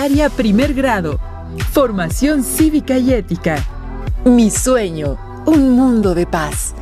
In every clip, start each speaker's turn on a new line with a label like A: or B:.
A: secundaria primer grado. Formación cívica y ética. Mi sueño, un mundo de paz.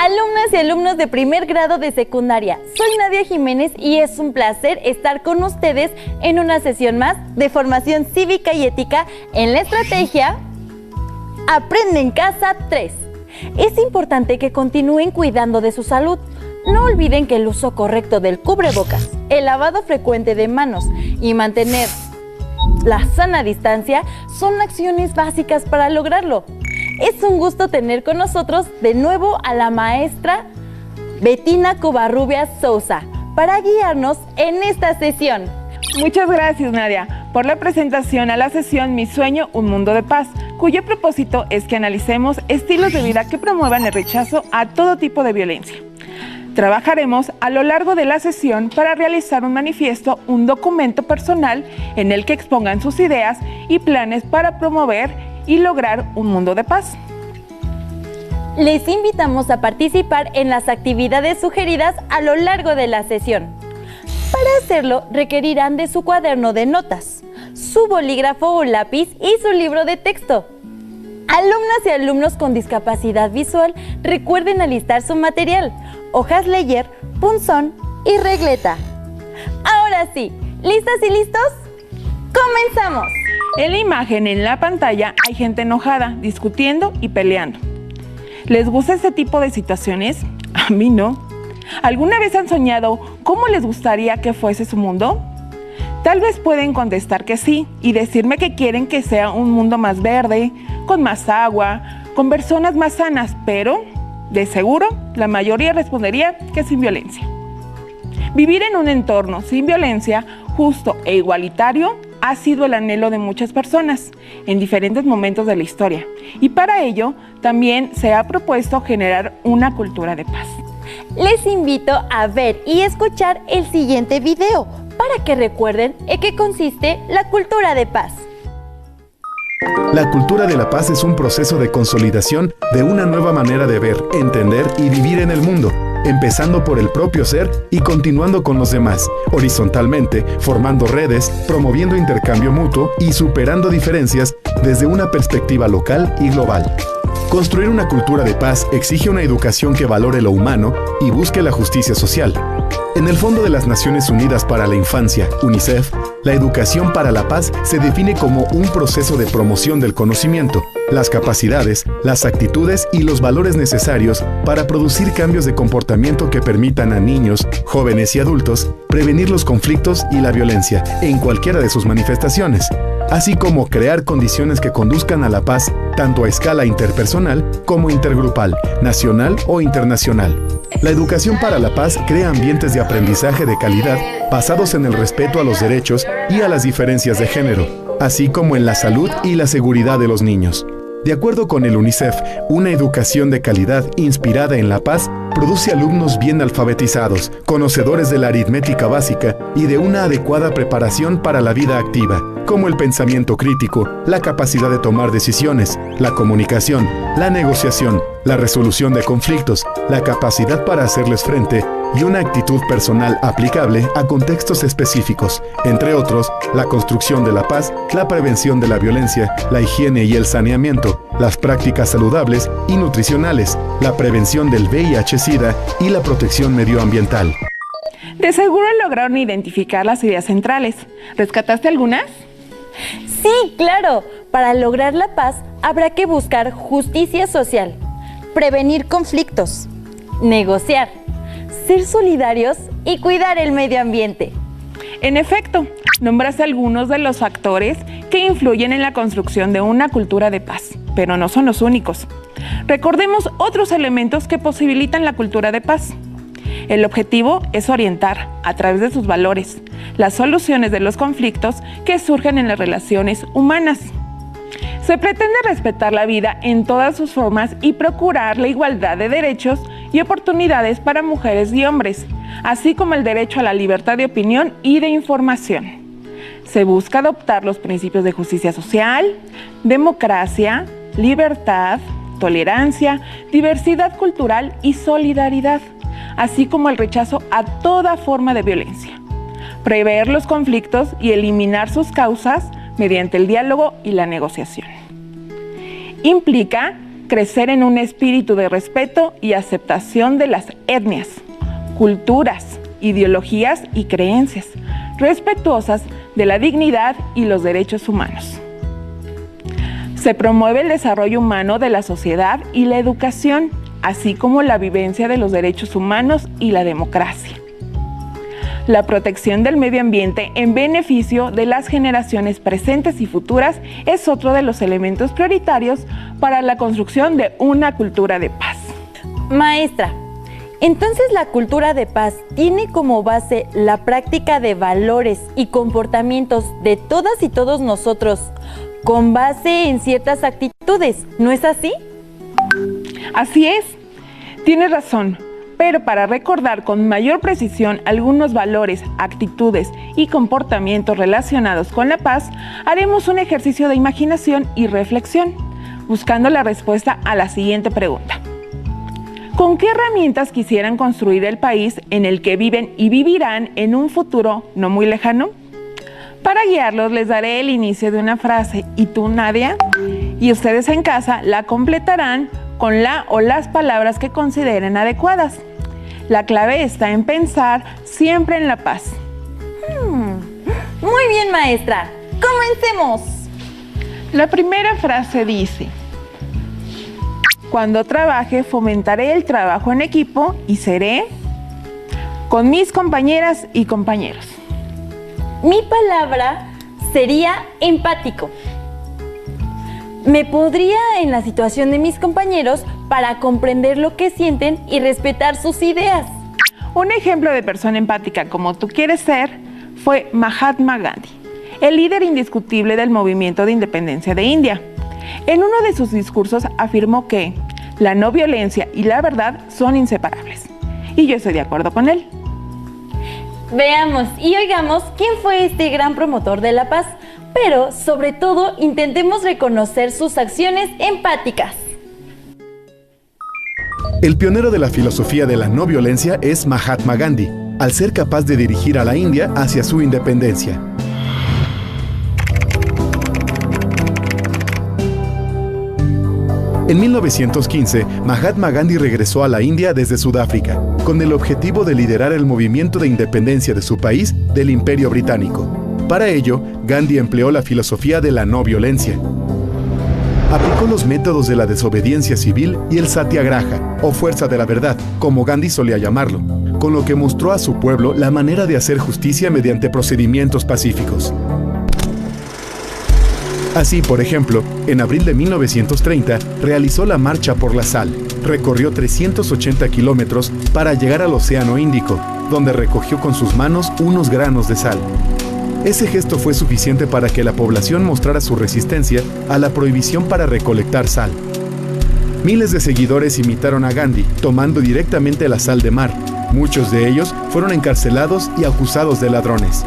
B: Alumnas y alumnos de primer grado de secundaria, soy Nadia Jiménez y es un placer estar con ustedes en una sesión más de formación cívica y ética en la estrategia Aprende en Casa 3. Es importante que continúen cuidando de su salud. No olviden que el uso correcto del cubrebocas, el lavado frecuente de manos y mantener la sana distancia son acciones básicas para lograrlo. Es un gusto tener con nosotros de nuevo a la maestra Betina Covarrubias Sousa para guiarnos en esta sesión.
C: Muchas gracias, Nadia, por la presentación a la sesión Mi Sueño, un Mundo de Paz, cuyo propósito es que analicemos estilos de vida que promuevan el rechazo a todo tipo de violencia. Trabajaremos a lo largo de la sesión para realizar un manifiesto, un documento personal en el que expongan sus ideas y planes para promover y lograr un mundo de paz.
B: Les invitamos a participar en las actividades sugeridas a lo largo de la sesión. Para hacerlo, requerirán de su cuaderno de notas, su bolígrafo o lápiz y su libro de texto. Alumnas y alumnos con discapacidad visual, recuerden alistar su material, hojas Leyer, punzón y regleta. Ahora sí, ¿listas y listos? ¡Comenzamos!
C: En la imagen en la pantalla hay gente enojada, discutiendo y peleando. ¿Les gusta este tipo de situaciones? A mí no. ¿Alguna vez han soñado cómo les gustaría que fuese su mundo? Tal vez pueden contestar que sí y decirme que quieren que sea un mundo más verde, con más agua, con personas más sanas, pero de seguro la mayoría respondería que sin violencia. Vivir en un entorno sin violencia, justo e igualitario, ha sido el anhelo de muchas personas en diferentes momentos de la historia. Y para ello, también se ha propuesto generar una cultura de paz.
B: Les invito a ver y escuchar el siguiente video para que recuerden en qué consiste la cultura de paz.
D: La cultura de la paz es un proceso de consolidación de una nueva manera de ver, entender y vivir en el mundo, empezando por el propio ser y continuando con los demás, horizontalmente, formando redes, promoviendo intercambio mutuo y superando diferencias desde una perspectiva local y global. Construir una cultura de paz exige una educación que valore lo humano y busque la justicia social. En el Fondo de las Naciones Unidas para la Infancia, UNICEF, la educación para la paz se define como un proceso de promoción del conocimiento, las capacidades, las actitudes y los valores necesarios para producir cambios de comportamiento que permitan a niños, jóvenes y adultos prevenir los conflictos y la violencia en cualquiera de sus manifestaciones, así como crear condiciones que conduzcan a la paz tanto a escala interpersonal como intergrupal, nacional o internacional. La educación para la paz crea ambientes de aprendizaje de calidad basados en el respeto a los derechos y a las diferencias de género, así como en la salud y la seguridad de los niños. De acuerdo con el UNICEF, una educación de calidad inspirada en la paz produce alumnos bien alfabetizados, conocedores de la aritmética básica y de una adecuada preparación para la vida activa, como el pensamiento crítico, la capacidad de tomar decisiones, la comunicación, la negociación, la resolución de conflictos, la capacidad para hacerles frente y una actitud personal aplicable a contextos específicos, entre otros, la construcción de la paz, la prevención de la violencia, la higiene y el saneamiento, las prácticas saludables y nutricionales, la prevención del VIH-Sida y la protección medioambiental.
C: De seguro lograron identificar las ideas centrales. ¿Rescataste algunas?
B: Sí, claro. Para lograr la paz habrá que buscar justicia social, prevenir conflictos, negociar, ser solidarios y cuidar el medio ambiente.
C: En efecto, nombraste algunos de los factores que influyen en la construcción de una cultura de paz, pero no son los únicos. Recordemos otros elementos que posibilitan la cultura de paz. El objetivo es orientar, a través de sus valores, las soluciones de los conflictos que surgen en las relaciones humanas. Se pretende respetar la vida en todas sus formas y procurar la igualdad de derechos y oportunidades para mujeres y hombres, así como el derecho a la libertad de opinión y de información. Se busca adoptar los principios de justicia social, democracia, libertad, tolerancia, diversidad cultural y solidaridad, así como el rechazo a toda forma de violencia. Prever los conflictos y eliminar sus causas mediante el diálogo y la negociación. Implica crecer en un espíritu de respeto y aceptación de las etnias, culturas, ideologías y creencias, respetuosas de la dignidad y los derechos humanos. Se promueve el desarrollo humano de la sociedad y la educación, así como la vivencia de los derechos humanos y la democracia. La protección del medio ambiente en beneficio de las generaciones presentes y futuras es otro de los elementos prioritarios para la construcción de una cultura de paz.
B: Maestra, entonces la cultura de paz tiene como base la práctica de valores y comportamientos de todas y todos nosotros, con base en ciertas actitudes, ¿no es así?
C: Así es, tienes razón. Pero para recordar con mayor precisión algunos valores, actitudes y comportamientos relacionados con la paz, haremos un ejercicio de imaginación y reflexión, buscando la respuesta a la siguiente pregunta. ¿Con qué herramientas quisieran construir el país en el que viven y vivirán en un futuro no muy lejano? Para guiarlos les daré el inicio de una frase y tú, Nadia, y ustedes en casa la completarán con la o las palabras que consideren adecuadas. La clave está en pensar siempre en la paz.
B: Muy bien, maestra. Comencemos.
C: La primera frase dice: cuando trabaje, fomentaré el trabajo en equipo y seré con mis compañeras y compañeros.
B: Mi palabra sería empático. Me pondría en la situación de mis compañeros para comprender lo que sienten y respetar sus ideas.
C: Un ejemplo de persona empática como tú quieres ser fue Mahatma Gandhi, el líder indiscutible del movimiento de independencia de India. En uno de sus discursos afirmó que la no violencia y la verdad son inseparables. Y yo estoy de acuerdo con él.
B: Veamos y oigamos quién fue este gran promotor de la paz, pero sobre todo intentemos reconocer sus acciones empáticas.
D: El pionero de la filosofía de la no violencia es Mahatma Gandhi, al ser capaz de dirigir a la India hacia su independencia. En 1915, Mahatma Gandhi regresó a la India desde Sudáfrica, con el objetivo de liderar el movimiento de independencia de su país del Imperio Británico. Para ello, Gandhi empleó la filosofía de la no violencia. Aplicó los métodos de la desobediencia civil y el satyagraha, o fuerza de la verdad, como Gandhi solía llamarlo, con lo que mostró a su pueblo la manera de hacer justicia mediante procedimientos pacíficos. Así, por ejemplo, en abril de 1930 realizó la Marcha por la Sal. Recorrió 380 kilómetros para llegar al Océano Índico, donde recogió con sus manos unos granos de sal. Ese gesto fue suficiente para que la población mostrara su resistencia a la prohibición para recolectar sal. Miles de seguidores imitaron a Gandhi, tomando directamente la sal de mar. Muchos de ellos fueron encarcelados y acusados de ladrones.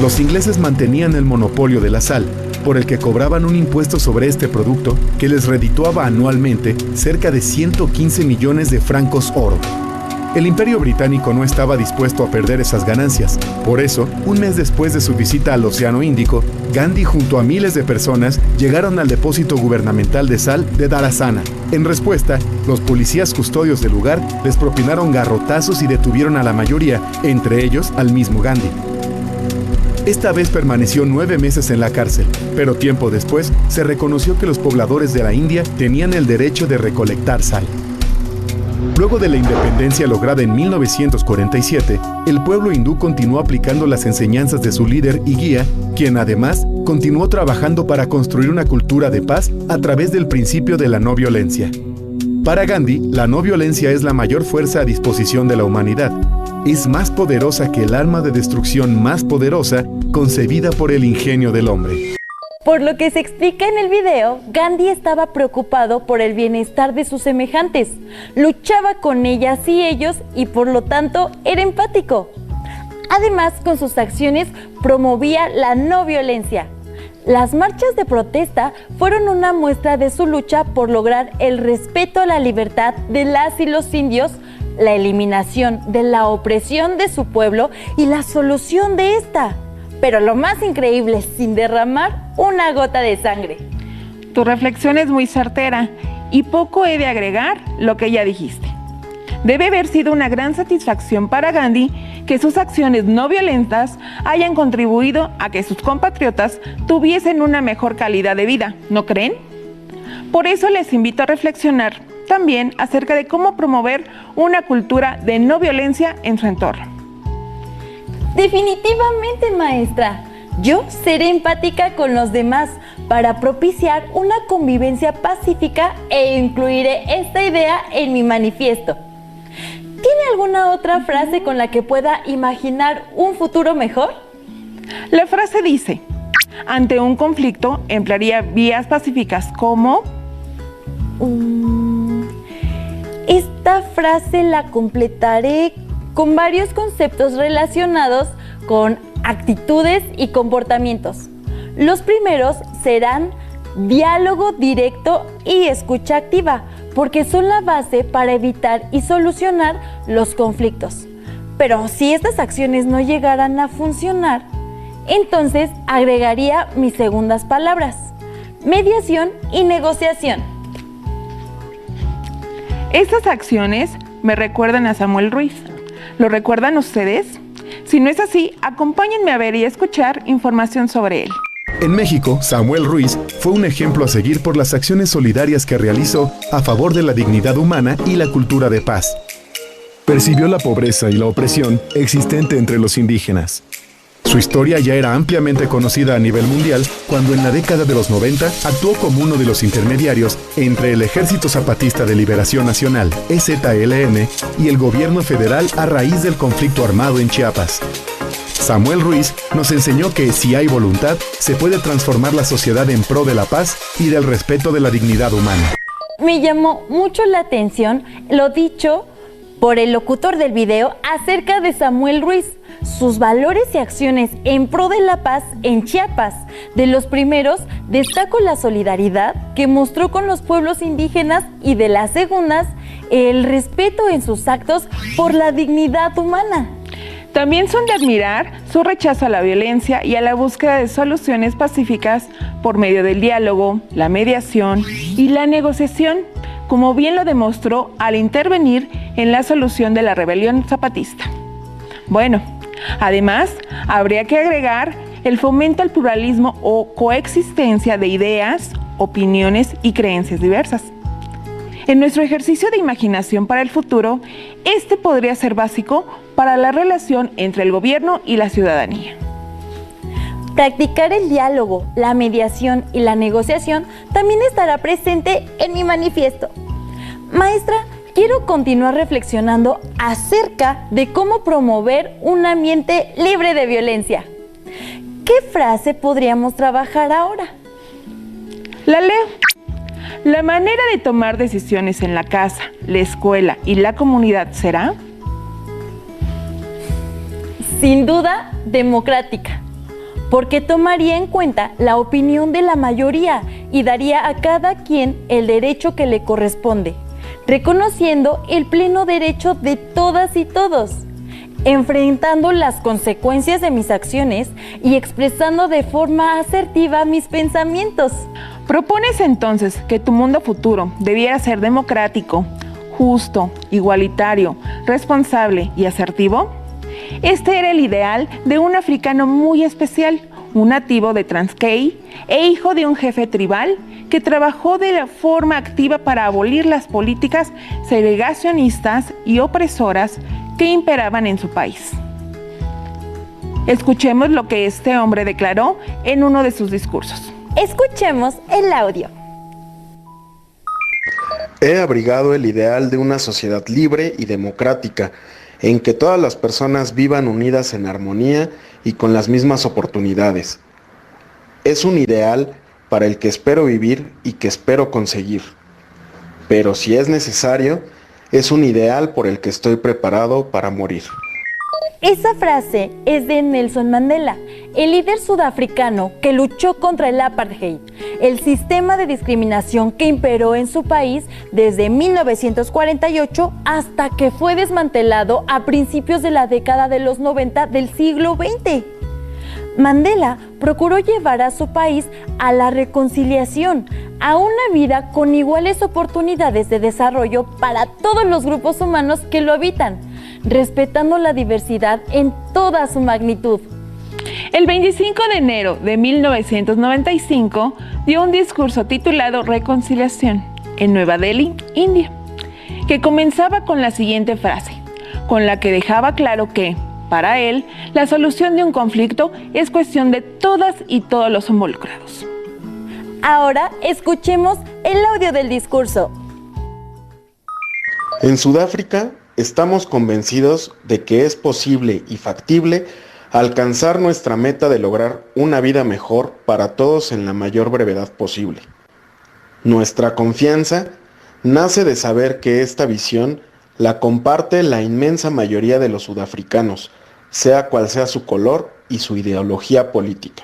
D: Los ingleses mantenían el monopolio de la sal, por el que cobraban un impuesto sobre este producto que les redituaba anualmente cerca de 115 millones de francos oro. El Imperio Británico no estaba dispuesto a perder esas ganancias. Por eso, un mes después de su visita al Océano Índico, Gandhi junto a miles de personas llegaron al depósito gubernamental de sal de Dharasana. En respuesta, los policías custodios del lugar les propinaron garrotazos y detuvieron a la mayoría, entre ellos al mismo Gandhi. Esta vez permaneció 9 meses en la cárcel, pero tiempo después se reconoció que los pobladores de la India tenían el derecho de recolectar sal. Luego de la independencia lograda en 1947, el pueblo hindú continuó aplicando las enseñanzas de su líder y guía, quien además continuó trabajando para construir una cultura de paz a través del principio de la no violencia. Para Gandhi, la no violencia es la mayor fuerza a disposición de la humanidad. Es más poderosa que el arma de destrucción más poderosa concebida por el ingenio del hombre.
B: Por lo que se explica en el video, Gandhi estaba preocupado por el bienestar de sus semejantes, luchaba con ellas y ellos y por lo tanto era empático. Además, con sus acciones promovía la no violencia. Las marchas de protesta fueron una muestra de su lucha por lograr el respeto a la libertad de las y los indios, la eliminación de la opresión de su pueblo y la solución de esta. Pero lo más increíble, sin derramar una gota de sangre.
C: Tu reflexión es muy certera y poco he de agregar lo que ya dijiste. Debe haber sido una gran satisfacción para Gandhi que sus acciones no violentas hayan contribuido a que sus compatriotas tuviesen una mejor calidad de vida, ¿no creen? Por eso les invito a reflexionar también acerca de cómo promover una cultura de no violencia en su entorno.
B: Definitivamente, maestra. Yo seré empática con los demás para propiciar una convivencia pacífica e incluiré esta idea en mi manifiesto. ¿Tiene alguna otra frase con la que pueda imaginar un futuro mejor?
C: La frase dice: ante un conflicto emplearía vías pacíficas como...
B: Esta frase la completaré con varios conceptos relacionados con actitudes y comportamientos. Los primeros serán diálogo directo y escucha activa, porque son la base para evitar y solucionar los conflictos. Pero si estas acciones no llegaran a funcionar, entonces agregaría mis segundas palabras: mediación y negociación.
C: Estas acciones me recuerdan a Samuel Ruiz. ¿Lo recuerdan ustedes? Si no es así, acompáñenme a ver y escuchar información sobre él.
D: En México, Samuel Ruiz fue un ejemplo a seguir por las acciones solidarias que realizó a favor de la dignidad humana y la cultura de paz. Percibió la pobreza y la opresión existente entre los indígenas. Su historia ya era ampliamente conocida a nivel mundial cuando en la década de los 90 actuó como uno de los intermediarios entre el Ejército Zapatista de Liberación Nacional, EZLN, y el gobierno federal a raíz del conflicto armado en Chiapas. Samuel Ruiz nos enseñó que si hay voluntad, se puede transformar la sociedad en pro de la paz y del respeto de la dignidad humana.
B: Me llamó mucho la atención lo dicho por el locutor del video acerca de Samuel Ruiz, sus valores y acciones en pro de la paz en Chiapas. De los primeros, destaco la solidaridad que mostró con los pueblos indígenas y de las segundas, el respeto en sus actos por la dignidad humana.
C: También son de admirar su rechazo a la violencia y a la búsqueda de soluciones pacíficas por medio del diálogo, la mediación y la negociación, como bien lo demostró al intervenir en la solución de la rebelión zapatista. Bueno, además, habría que agregar el fomento al pluralismo o coexistencia de ideas, opiniones y creencias diversas. En nuestro ejercicio de imaginación para el futuro, este podría ser básico para la relación entre el gobierno y la ciudadanía.
B: Practicar el diálogo, la mediación y la negociación también estará presente en mi manifiesto. Maestra, quiero continuar reflexionando acerca de cómo promover un ambiente libre de violencia. ¿Qué frase podríamos trabajar ahora?
C: La leo. La manera de tomar decisiones en la casa, la escuela y la comunidad será,
B: sin duda, democrática, porque tomaría en cuenta la opinión de la mayoría y daría a cada quien el derecho que le corresponde, reconociendo el pleno derecho de todas y todos, enfrentando las consecuencias de mis acciones y expresando de forma asertiva mis pensamientos.
C: ¿Propones entonces que tu mundo futuro debiera ser democrático, justo, igualitario, responsable y asertivo? Este era el ideal de un africano muy especial, un nativo de Transkei e hijo de un jefe tribal que trabajó de la forma activa para abolir las políticas segregacionistas y opresoras que imperaban en su país. Escuchemos lo que este hombre declaró en uno de sus discursos.
B: Escuchemos el audio.
E: He abrigado el ideal de una sociedad libre y democrática, en que todas las personas vivan unidas en armonía y con las mismas oportunidades. Es un ideal para el que espero vivir y que espero conseguir. Pero si es necesario, es un ideal por el que estoy preparado para morir.
B: Esa frase es de Nelson Mandela, el líder sudafricano que luchó contra el apartheid, el sistema de discriminación que imperó en su país desde 1948 hasta que fue desmantelado a principios de la década de los 90 del siglo XX. Mandela procuró llevar a su país a la reconciliación, a una vida con iguales oportunidades de desarrollo para todos los grupos humanos que lo habitan, respetando la diversidad en toda su magnitud.
C: El 25 de enero de 1995 dio un discurso titulado Reconciliación en Nueva Delhi, India, que comenzaba con la siguiente frase, con la que dejaba claro que, para él, la solución de un conflicto es cuestión de todas y todos los involucrados.
B: Ahora escuchemos el audio del discurso.
E: En Sudáfrica, estamos convencidos de que es posible y factible alcanzar nuestra meta de lograr una vida mejor para todos en la mayor brevedad posible. Nuestra confianza nace de saber que esta visión la comparte la inmensa mayoría de los sudafricanos, sea cual sea su color y su ideología política.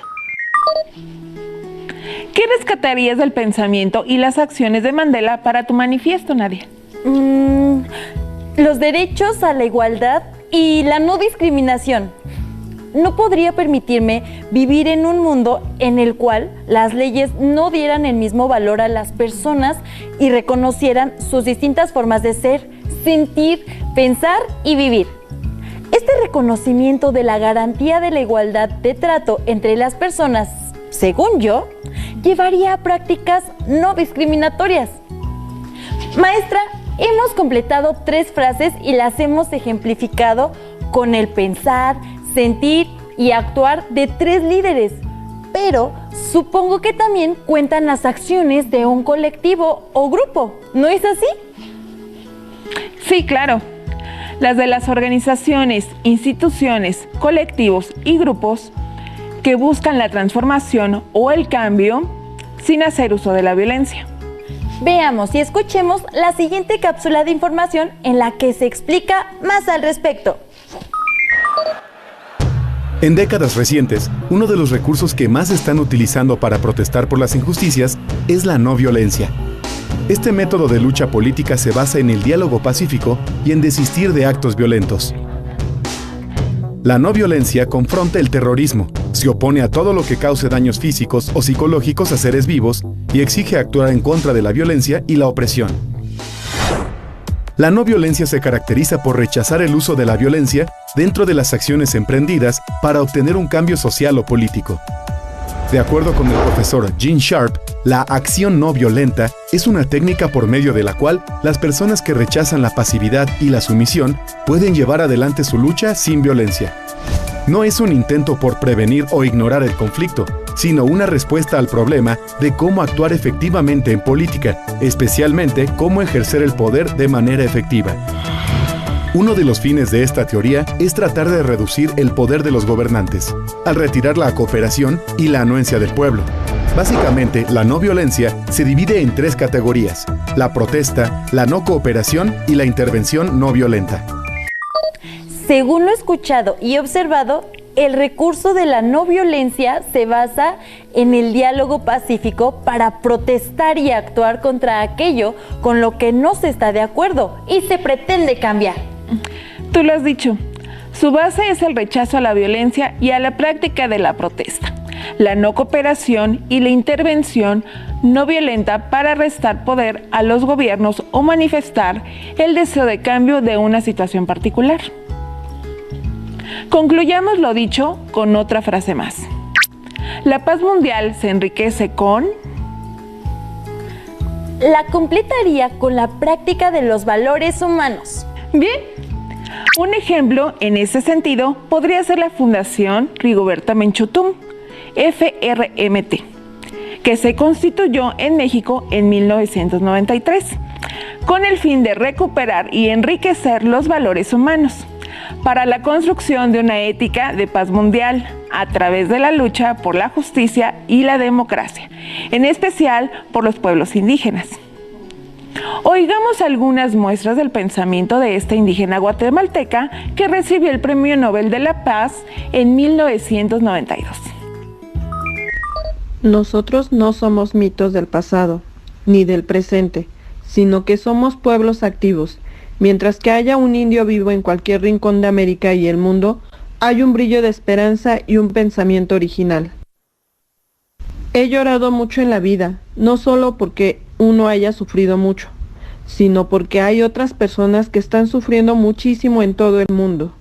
C: ¿Qué rescatarías del pensamiento y las acciones de Mandela para tu manifiesto, Nadia?
B: Los derechos a la igualdad y la no discriminación. No podría permitirme vivir en un mundo en el cual las leyes no dieran el mismo valor a las personas y reconocieran sus distintas formas de ser, sentir, pensar y vivir. Este reconocimiento de la garantía de la igualdad de trato entre las personas, según yo, llevaría a prácticas no discriminatorias. Maestra, hemos completado 3 frases y las hemos ejemplificado con el pensar, sentir y actuar de 3 líderes. Pero supongo que también cuentan las acciones de un colectivo o grupo, ¿no es así?
C: Sí, claro. Las de las organizaciones, instituciones, colectivos y grupos que buscan la transformación o el cambio sin hacer uso de la violencia.
B: Veamos y escuchemos la siguiente cápsula de información en la que se explica más al respecto.
D: En décadas recientes, uno de los recursos que más se están utilizando para protestar por las injusticias es la no violencia. Este método de lucha política se basa en el diálogo pacífico y en desistir de actos violentos. La no violencia confronta el terrorismo, se opone a todo lo que cause daños físicos o psicológicos a seres vivos y exige actuar en contra de la violencia y la opresión. La no violencia se caracteriza por rechazar el uso de la violencia dentro de las acciones emprendidas para obtener un cambio social o político. De acuerdo con el profesor Gene Sharp, la acción no violenta es una técnica por medio de la cual las personas que rechazan la pasividad y la sumisión pueden llevar adelante su lucha sin violencia. No es un intento por prevenir o ignorar el conflicto, sino una respuesta al problema de cómo actuar efectivamente en política, especialmente cómo ejercer el poder de manera efectiva. Uno de los fines de esta teoría es tratar de reducir el poder de los gobernantes, al retirar la cooperación y la anuencia del pueblo. Básicamente, la no violencia se divide en 3 categorías: la protesta, la no cooperación y la intervención no violenta.
B: Según lo escuchado y observado, el recurso de la no violencia se basa en el diálogo pacífico para protestar y actuar contra aquello con lo que no se está de acuerdo y se pretende cambiar.
C: Tú lo has dicho, su base es el rechazo a la violencia y a la práctica de la protesta, la no cooperación y la intervención no violenta para restar poder a los gobiernos o manifestar el deseo de cambio de una situación particular. Concluyamos lo dicho con otra frase más. La paz mundial se enriquece con...
B: La completaría con la práctica de los valores humanos.
C: Bien, un ejemplo en ese sentido podría ser la Fundación Rigoberta Menchú Tum, FRMT, que se constituyó en México en 1993 con el fin de recuperar y enriquecer los valores humanos para la construcción de una ética de paz mundial a través de la lucha por la justicia y la democracia, en especial por los pueblos indígenas. Oigamos algunas muestras del pensamiento de esta indígena guatemalteca que recibió el Premio Nobel de la Paz en 1992.
F: Nosotros no somos mitos del pasado, ni del presente, sino que somos pueblos activos. Mientras que haya un indio vivo en cualquier rincón de América y el mundo, hay un brillo de esperanza y un pensamiento original. He llorado mucho en la vida, no solo porque uno haya sufrido mucho, sino porque hay otras personas que están sufriendo muchísimo en todo el mundo.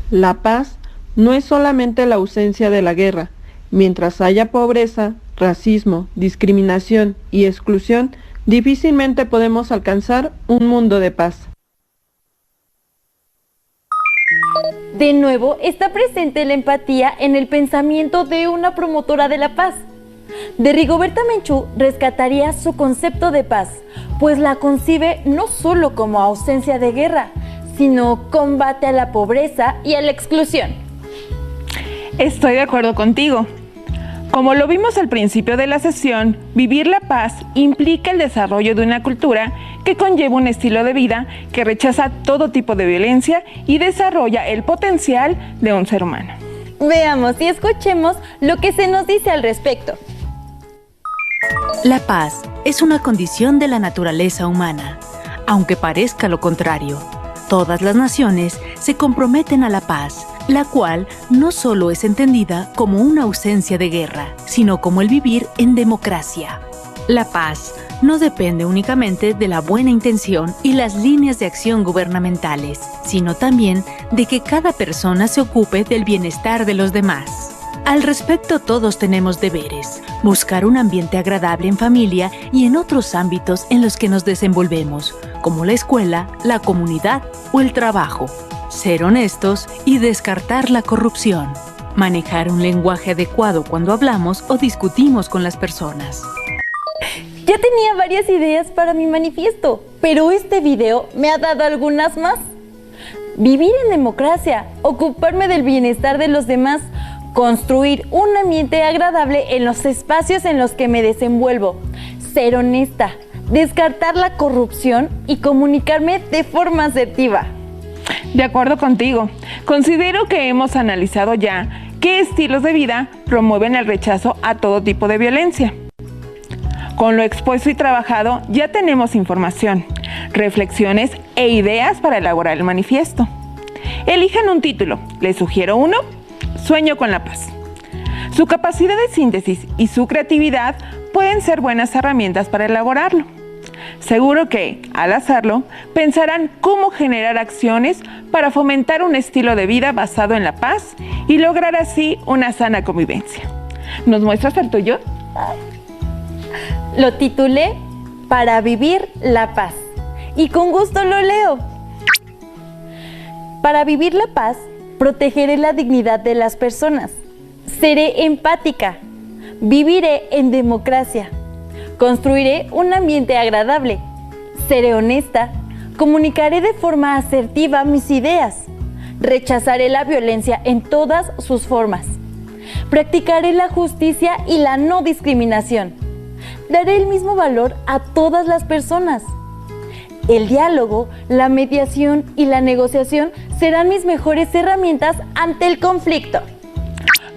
F: La paz no es solamente la ausencia de la guerra. Mientras haya pobreza, racismo, discriminación y exclusión, difícilmente podemos alcanzar un mundo de paz.
B: De nuevo, está presente la empatía en el pensamiento de una promotora de la paz. De Rigoberta Menchú rescataría su concepto de paz, pues la concibe no solo como ausencia de guerra, sino combate a la pobreza y a la exclusión.
C: Estoy de acuerdo contigo. Como lo vimos al principio de la sesión, vivir la paz implica el desarrollo de una cultura que conlleva un estilo de vida que rechaza todo tipo de violencia y desarrolla el potencial de un ser humano.
B: Veamos y escuchemos lo que se nos dice al respecto.
G: La paz es una condición de la naturaleza humana, aunque parezca lo contrario. Todas las naciones se comprometen a la paz, la cual no solo es entendida como una ausencia de guerra, sino como el vivir en democracia. La paz no depende únicamente de la buena intención y las líneas de acción gubernamentales, sino también de que cada persona se ocupe del bienestar de los demás. Al respecto, todos tenemos deberes: buscar un ambiente agradable en familia y en otros ámbitos en los que nos desenvolvemos, como la escuela, la comunidad o el trabajo. Ser honestos y descartar la corrupción. Manejar un lenguaje adecuado cuando hablamos o discutimos con las personas.
B: Ya tenía varias ideas para mi manifiesto, pero este video me ha dado algunas más. Vivir en democracia, ocuparme del bienestar de los demás, construir un ambiente agradable en los espacios en los que me desenvuelvo, ser honesta, descartar la corrupción y comunicarme de forma asertiva.
C: De acuerdo contigo. Considero que hemos analizado ya qué estilos de vida promueven el rechazo a todo tipo de violencia. Con lo expuesto y trabajado ya tenemos información, reflexiones e ideas para elaborar el manifiesto. Elijan un título. Les sugiero uno: Sueño con la paz. Su capacidad de síntesis y su creatividad pueden ser buenas herramientas para elaborarlo. Seguro que, al hacerlo, pensarán cómo generar acciones para fomentar un estilo de vida basado en la paz y lograr así una sana convivencia. ¿Nos muestras el tuyo?
B: Lo titulé Para vivir la paz y con gusto lo leo. Para vivir la paz, protegeré la dignidad de las personas. Seré empática. Viviré en democracia. Construiré un ambiente agradable. Seré honesta. Comunicaré de forma asertiva mis ideas. Rechazaré la violencia en todas sus formas. Practicaré la justicia y la no discriminación. Daré el mismo valor a todas las personas. El diálogo, la mediación y la negociación serán mis mejores herramientas ante el conflicto.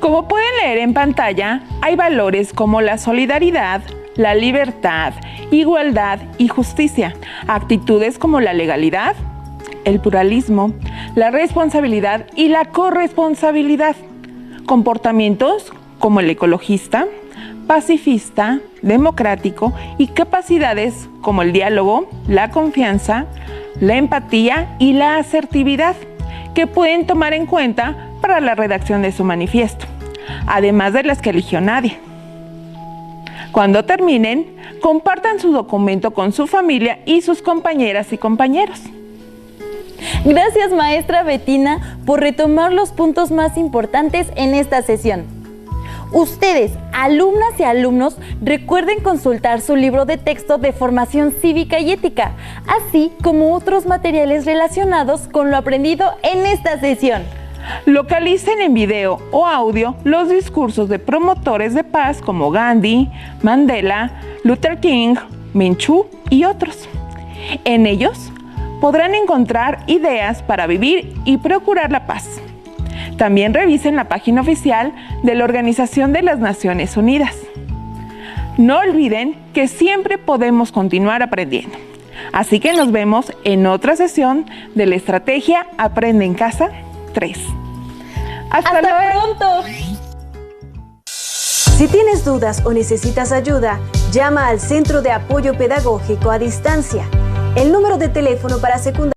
C: Como pueden leer en pantalla, hay valores como la solidaridad, la libertad, igualdad y justicia, actitudes como la legalidad, el pluralismo, la responsabilidad y la corresponsabilidad, comportamientos como el ecologista, pacifista, democrático y capacidades como el diálogo, la confianza, la empatía y la asertividad, que pueden tomar en cuenta para la redacción de su manifiesto, además de las que eligió nadie. Cuando terminen, compartan su documento con su familia y sus compañeras y compañeros.
B: Gracias, maestra Betina, por retomar los puntos más importantes en esta sesión. Ustedes, alumnas y alumnos, recuerden consultar su libro de texto de formación cívica y ética, así como otros materiales relacionados con lo aprendido en esta sesión.
C: Localicen en video o audio los discursos de promotores de paz como Gandhi, Mandela, Luther King, Minchu y otros. En ellos podrán encontrar ideas para vivir y procurar la paz. También revisen la página oficial de la Organización de las Naciones Unidas. No olviden que siempre podemos continuar aprendiendo. Así que nos vemos en otra sesión de la estrategia Aprende en Casa 3. ¡Hasta
B: pronto!
H: Si tienes dudas o necesitas ayuda, llama al Centro de Apoyo Pedagógico a Distancia. El número de teléfono para secundaria